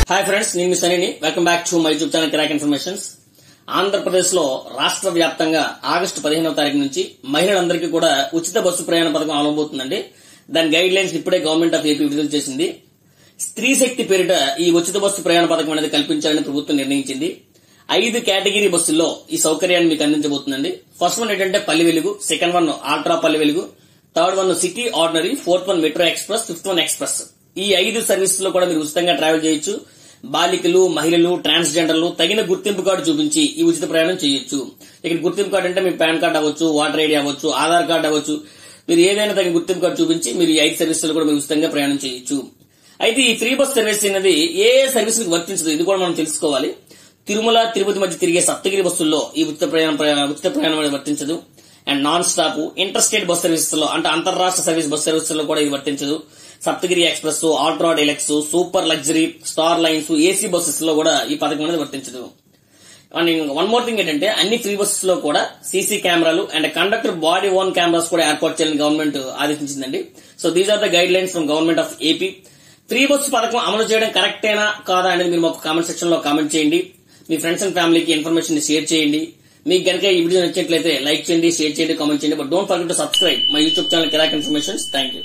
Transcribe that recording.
Hi friends, నేను మీ సనీని. Welcome back to my YouTube channel crack informations. Andhra Pradesh లో రాష్ట్ర వ్యాప్తంగా ఆగస్టు 15వ తారీఖు నుంచి మహిళలందరికీ కూడా ఉచిత బస్సు ప్రయాణ పథకం అమలవుతుందండి. దాని గైడ్ లైన్స్ ఇప్పుడే గవర్నమెంట్ ఆఫ్ ఏపీ విడుదల చేసింది. స్త్రీ శక్తి పేరిట ఈ ఉచిత బస్సు ప్రయాణ పథకం అనేది కల్పించాలని ప్రభుత్వం నిర్ణయించింది. 5 కేటగిరీ బస్సుల్లో ఈ సౌకర్యాన్ని మీకు అందించబోతుందండి. ఫస్ట్ వన్ ఏంటంటే Palle Velugu, second one ultra Palle Velugu, third one city ordinary, fourth one metro express, fifth one express. ఈ 5 సర్వీసెస్ లో కూడా మీరు ఉచితంగా ట్రావెల్ చేయొచ్చు. బాలికలు, మహిళలు, ట్రాన్స్జెండర్లు తగిన గుర్తింపు కార్డు చూపించి ఈ ఉచిత ప్రయాణం చేయొచ్చు. ఇక్కడ గుర్తింపు కార్డు అంటే మీ పాన్ కార్డు అవ్వచ్చు, ఓటర్ ఐడి అవ్వచ్చు, ఆధార్ కార్డు అవ్వచ్చు. మీరు ఏదైనా తగిన గుర్తింపు కార్డు చూపించి మీరు ఈ 5 సర్వీసులు కూడా మీరు ఉచితంగా ప్రయాణం చేయొచ్చు. అయితే ఈ ఫ్రీ బస్ సర్వీస్ అనేది ఏ సర్వీస్ కి వర్తించదు, ఇది కూడా మనం తెలుసుకోవాలి. తిరుమల, తిరుపతి మధ్య తిరిగే సప్తగిరి బస్సుల్లో ఈ ఉచిత ప్రయాణం అనేది వర్తించదు. And non stop inter state bus services లో అంటే అంతర్రాష్ట్ర సర్వీస్ బస్ సర్వీసెస్ లో కూడా ఇది వర్తించదు. Saptagiri express, ultra deluxe, super luxury, star lines, AC buses లో కూడా ఈ పథకం అనేది వర్తించదు. అండ్ వన్ మోర్ థింగ్ ఏంటంటే అన్ని ఫ్రీ బస్సెస్ లో కూడా సీసీ కెమెరాలు and conductor body worn cameras కూడా ఏర్పాటు చేయాలని గవర్నమెంట్ ఆదేశించిందండి. So these are the guidelines from government of AP. Free bus పథకం అమలు చేయడం కరెక్టేనా కాదా అనేది మీరు మాకు కామెంట్ సెక్షన్ లో కామెంట్ చేయండి. మీ ఫ్రెండ్స్ అండ్ ఫ్యామిలీకి ఇన్ఫర్మేషన్ షేర్ చేయండి. మీకు గనుక ఈ వీడియో నచ్చినట్లయితే లైక్ చేయండి, షేర్ చేయండి, కామెంట్ చేయండి. But don't forget to subscribe my YouTube channel crack informations. Thank you.